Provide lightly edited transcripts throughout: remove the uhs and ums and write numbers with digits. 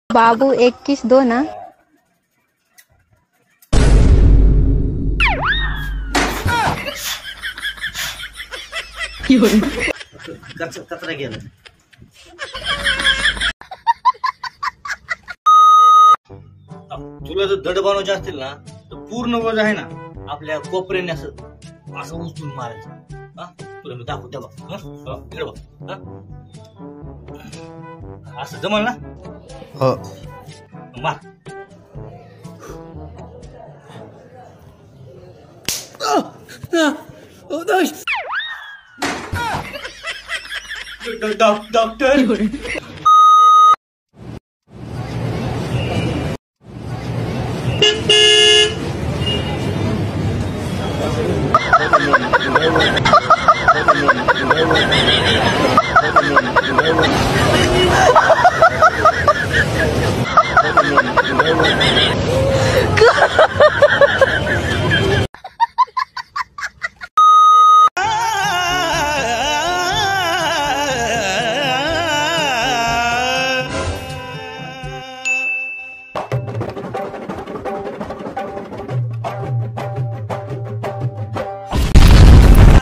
बाबू 21 दो ना। कचरा गेला. तुला जर दड बनवायचे असतील ना तर पूर्ण वज आहे ना आपल्या कोपऱ्याने असं असं उचलून मारायचं. तुला मी दाखवते बघ. इकडे बघ. असं जमल ना. हो मार. डॉक्टर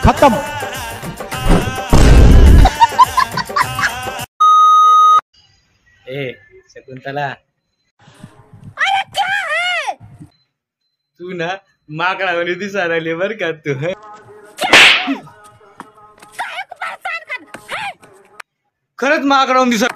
खत्म. ए शकुंतला, अरे क्या है? तू ना माकडावानी दिसायला लागली बर का तू. खरंच माकडावून दिसत.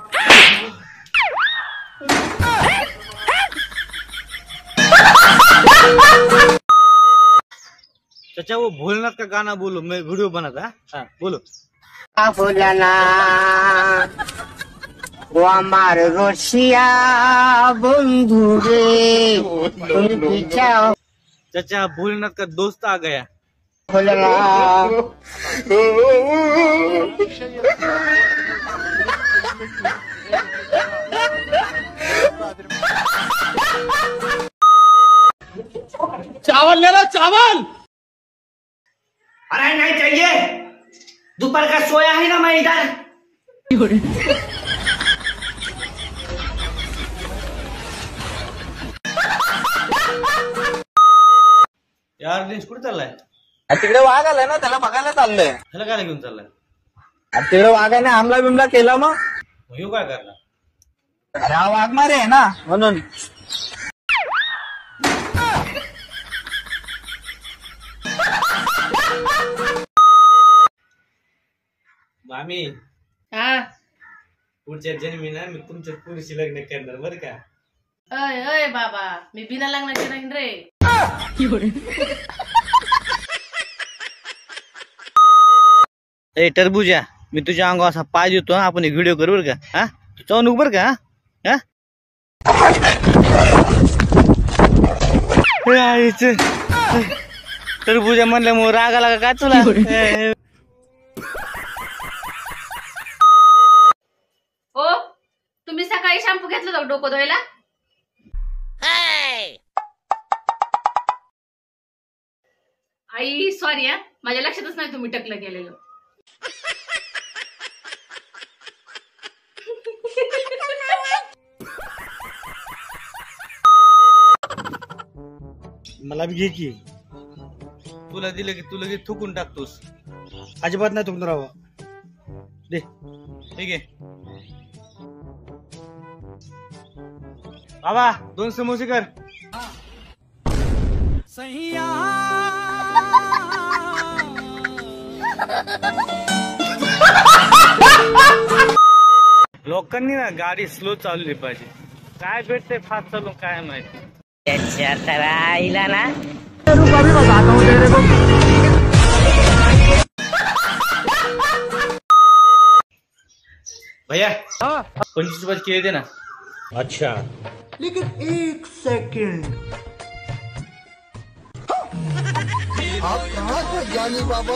चाचा वो भोलनाथ का गाना बोलो, मैं वीडियो बनाता. हाँ बोलो. भोलाना वो আমার রশিয়া বন্ধু রে তুমি যাও. चाचा भोलेनाथ का दोस्त आ गया. भोलाना चावल लेना चावल. अरे नहीं चाहिए, दोपहर का सोया है ना मैं इधर. यार दिनेश कुठे चाललाय? तिकडे वाघ आलाय ना, त्याला बघायला चाललंय. ह्याला काय घेऊन चाललाय? तिकडे वाघाने हमला बिमला केला मग ह्यो काय करणार? अरे हा वाघ मारे आहे ना म्हणून. मामी हा पुढच्या जन्मी ना मी तुमच्या पुरीशी लग्न करणार बर का. अय अय बाबा, मी बिना लग्नाची नाही रे. ए टरबूजा, मी तुझ्या अंगावर असा पाय देतो. आपण एक व्हिडिओ करू बर का. हा तू चावू नको बर का. हा टरबूजा म्हणल्यामुळे राग आला का काय तुला? ओ तुम्ही सकाळी शॅम्पू घेतला होता डोकं धुवायला? आई सॉरी हा, माझ्या लक्षातच नाही तुम्ही टकलं गेलेलं. मला बी घे की. तुला दिलं की तुला थुकून टाकतोस. अजिबात नाही तुमचं राव. दे ठीक आहे बाबा, 2 समोसे कर. लोकांनी ना गाडी स्लो चालली पाहिजे. काय भेटते फास्ट चालून काय माहिती. त्याच्या तर आईला ना भैया 25 रुपये केले दे ना. अच्छा लेकिन एक सेकंड, आप कहाँ से ज्ञानी बाबा?